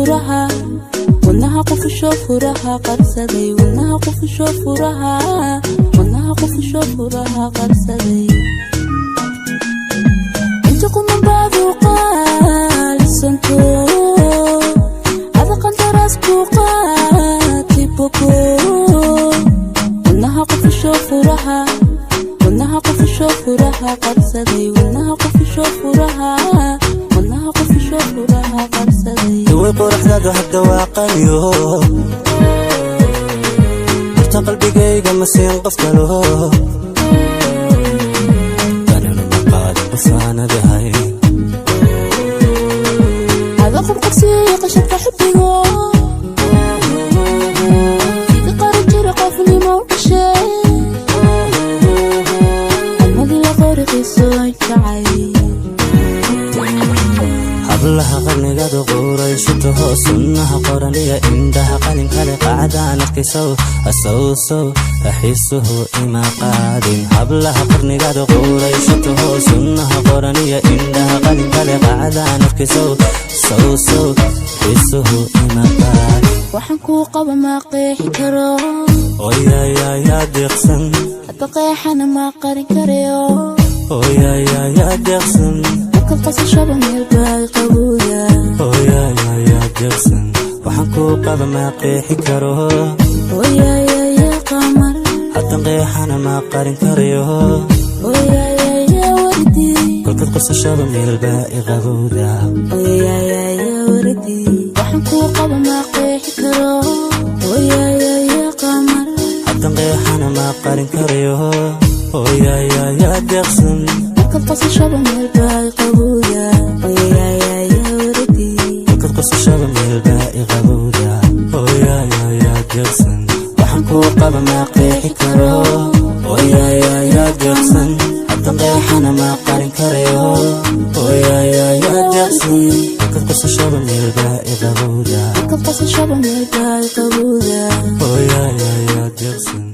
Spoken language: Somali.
furaha wadnaha qufusho furaha qarsaday wadnaha qufusho furaha wadnaha qufusho furaha qarsaday inta kuma baadu qaalisanto hada qandaras ku qaatiboko wadnaha qufusho furaha wadnaha qufusho furaha qarsaday wadnaha qufusho furaha wadnaha qufusho furaha qarsaday وقرحنا هدا واقعيو مرتا قلبيقيقا مسين قفتلو أنا مقاد بصانا بهاي هذا قرقسي قشبت حبيقو في قارب جرقا في الموقشي الماضي لغورقي سوي شعي hablaha qarnigaad quurayshataho sunnaha qoraniya indhaha qalinkale qacdaan arkisow asowsow axiisuhu ima qaadin hablaha qarnigaad quurayshataho sunnaha qoraniya indhaha qalinkale qacdaan arkisow sowsow axiisuhu ima qaadin waxaan kuu qaba ma qeexi karo oyayaya deeqsan hadda qeexana ma qarin karayo oyayaya deeqsan قصة شبه من الباقي قبويا ويا يا ديقسن وحنكو قبل ما قيحي كروه ويا يا قمر حتى نقيح أنا ما قارن كريوه ويا يا وردي كل قصة شبه من الباقي قبويا ويا يا وردي وحنكو قبل ما قيحي كروه ويا يا قمر حتى نقيح أنا ما قارن كريوه ويا يا ديقسن قصة شبه من الباقي قبويا ويا يا وردي كل قصة شبه من الباقي قبويا ويا يا ديقسن وحنكو قبل ما قيحي كروه ويا يا ديقسن حتى نقيح أنا ما قارن كريوه ويا يا ديقسن كل قصة شبه من الباقي قبويا قصة شبه من الباقي قبويا ويا يا ديقسن